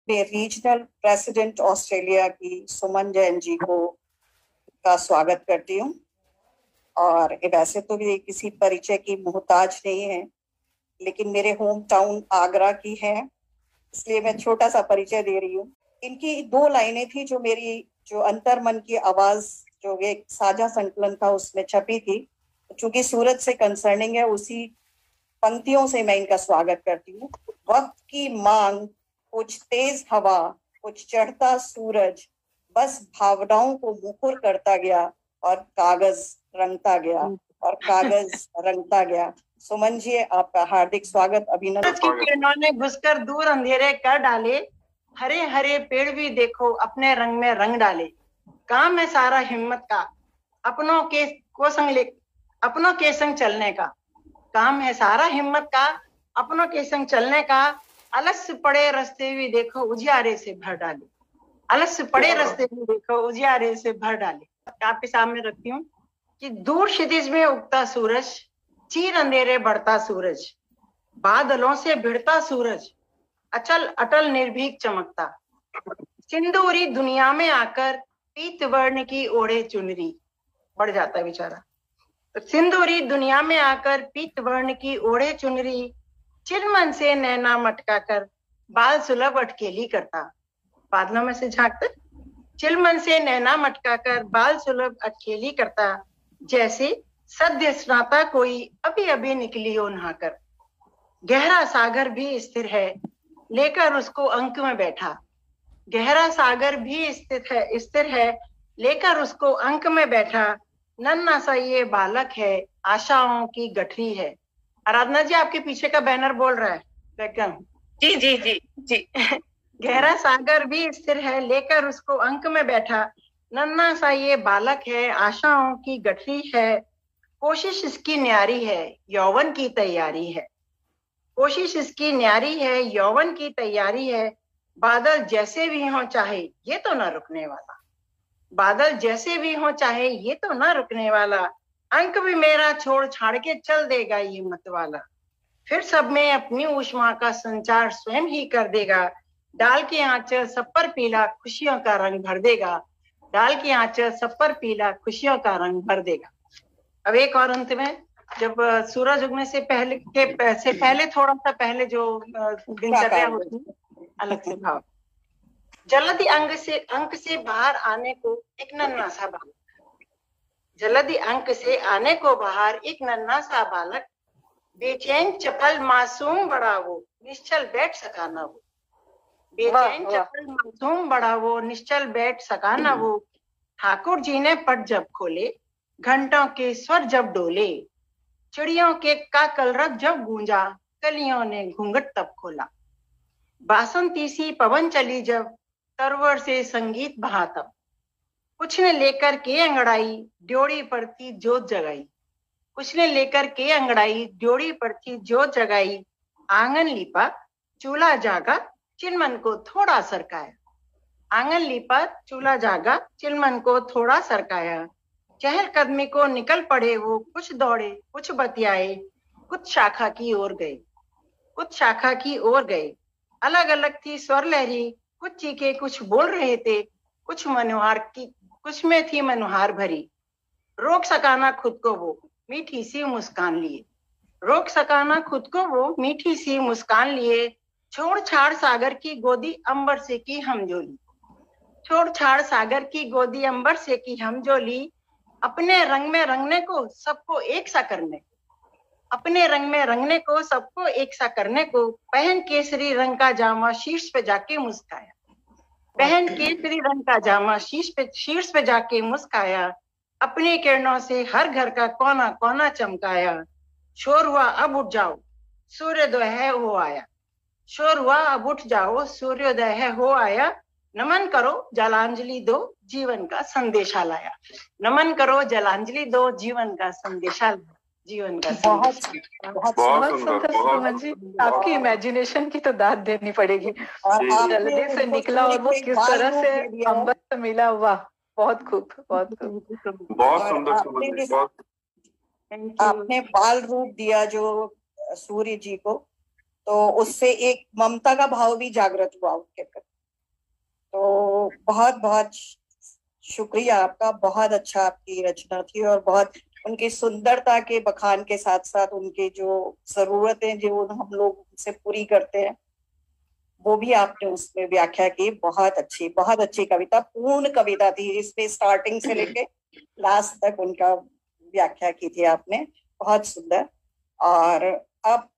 अपने regional president Australia की सुमन जैन जी को का स्वागत करती हूँ। और वैसे तो ये किसी परिचय की मोहताज नहीं है, लेकिन मेरे होम टाउन आगरा की है, इसलिए मैं छोटा सा परिचय दे रही हूँ। इनकी 2 लाइनें थी जो मेरी जो अंतर मन की आवाज जो एक साझा संकलन था उसमें छपी थी। चूंकि सूरज से कंसर्निंग है, उसी पंक्तियों से मैं इनका स्वागत करती हूँ। वक्त की मांग, कुछ तेज हवा, कुछ चढ़ता सूरज, बस भावनाओं को मुखर करता गया और कागज रंगता गया और कागज रंगता गया। सुमन जी, आपका हार्दिक स्वागत, अभिनंदन। की किरणों ने घुसकर दूर अंधेरे कर डाले, हरे हरे पेड़ भी देखो अपने रंग में रंग डाले। काम है सारा हिम्मत का, अपनों के संग चलने का। काम है सारा हिम्मत का, अपनों के संग चलने का। अलस पड़े रास्ते भी देखो उजियारे से भर डाले। अलस पड़े रास्ते भी देखो उजियारे से भर डाले। आपके सामने रखती हूँ कि दूर क्षितिज में उगता सूरज, चीर अंधेरे बढ़ता सूरज, बादलों से भिड़ता सूरज, अचल अटल निर्भीक चमकता। सिंदूरी दुनिया में आकर पीत वर्ण की ओढ़े चुनरी। बढ़ जाता है बेचारा। तो सिंदूरी दुनिया में आकर पीत वर्ण की ओढ़े चुनरी, चिलमन से नैना मटका कर बाल सुलभ अटकेली करता। बादलों में से झांकता, चिलमन से नैना मटका कर बाल सुलभ अटकेली करता। जैसे सद्य स्नाता कोई अभी अभी निकली हो नहाकर। गहरा सागर भी स्थिर है, लेकर उसको अंक में बैठा। गहरा सागर भी स्थिर है, लेकर उसको अंक में बैठा। नन्हा सा ये बालक है, आशाओं की गठरी है। आराधना जी, आपके पीछे का बैनर बोल रहा है बैकग्राउंड। जी जी जी जी। गहरा सागर भी स्थिर है, लेकर उसको अंक में बैठा। नन्हा सा ये बालक है, आशाओं की गठरी है। कोशिश इसकी न्यारी है, यौवन की तैयारी है। कोशिश इसकी न्यारी है, यौवन की तैयारी है। बादल जैसे भी हो चाहे ये तो ना रुकने वाला। बादल जैसे भी हो चाहे ये तो ना रुकने वाला। अंक भी मेरा छोड़ छाड़ के चल देगा ये मत वाला। फिर सब में अपनी ऊष्मा का संचार स्वयं ही कर देगा। डाल के आंचल सब पर पीला खुशियों का रंग भर देगा। डाल के आंचल सब पर पीला खुशियों का रंग भर देगा। अब एक और अंत में, जब सूरज उगने से पहले थोड़ा सा पहले जो दिनचर्या होती है, अलग से भाव। जल्दी अंक से बाहर आने को एक नन्हा सा बालक। जल्दी अंक से आने को बाहर एक नन्हा सा बालक। बेचैन चपल मासूम बड़ा वो, निश्चल बैठ सका ना वो। बेचैन चपल मासूम बड़ा वो, निश्चल बैठ सका ना वो। ठाकुर जी ने पट जब खोले, घंटों के स्वर जब डोले। चिड़ियों के का कलरव जब गूंजा, कलियों ने घूंघट तब खोला। बासंती सी पवन चली जब, तरवर से संगीत बहा तब। कुछ ने लेकर के अंगड़ाई, ड्योढ़ी पर थी जोत जगाई। कुछ ने लेकर के अंगड़ाई, ड्योढ़ी पर थी जोत जगाई। आंगन लीपा, चूल्हा जागा, चिलमन को थोड़ा सरकाया। आंगन लीपा, चूल्हा जागा, चिलमन को थोड़ा सरकाया। चहलकदमी को निकल पड़े वो, कुछ दौड़े कुछ बतियाए। कुछ शाखा की ओर गए, कुछ शाखा की ओर गए। अलग अलग थी स्वर लहरी, कुछ चीखे कुछ बोल रहे थे। कुछ में थी मनोहार भरी। रोक सकाना खुद को वो मीठी सी मुस्कान लिए। रोक सकाना खुद को वो मीठी सी मुस्कान लिए। छोड़ छाड़ सागर की गोदी अंबर से की हमजोली। छोड़ छाड़ सागर की गोदी अंबर से की हमजोली। अपने रंग में रंगने को सबको एक सा करने, अपने रंग में रंगने को सबको एक सा करने को। पहन केसरी रंग का जामा शीर्ष पे जाके मुस्काया। पहन केसरी रंग का जामा शीर्ष पे जाके मुस्काया। अपनी किरणों से हर घर का कोना कोना चमकाया। शोर हुआ अब उठ जाओ, सूर्योदय है हो आया। शोर हुआ अब उठ जाओ, सूर्योदय है हो आया। नमन करो जलांजलि दो, जीवन का संदेशा लाया। नमन करो जलांजलि दो, जीवन का संदेशा लाया। जीवन का बहुत सुंदर सुमन जी, आपकी इमेजिनेशन की तो दाद देनी पड़ेगी। जल्दी से निकला और वो किस तरह से अंबर से मिला, वाह, बहुत खूब, बहुत खूब, बहुत सुंदर। आपने बाल रूप दिया जो सूर्य जी को, तो उससे एक ममता का भाव भी जागृत हुआ उनके प्रति। तो बहुत बहुत शुक्रिया आपका, बहुत अच्छा आपकी रचना थी और बहुत उनकी सुंदरता के बखान के साथ साथ उनके जो जरूरतें जो हम लोग उनसे पूरी करते हैं वो भी आपने उसमें व्याख्या की। बहुत अच्छी कविता, पूर्ण कविता थी, इसमें स्टार्टिंग से लेके लास्ट तक उनका व्याख्या की थी आपने, बहुत सुंदर। और अब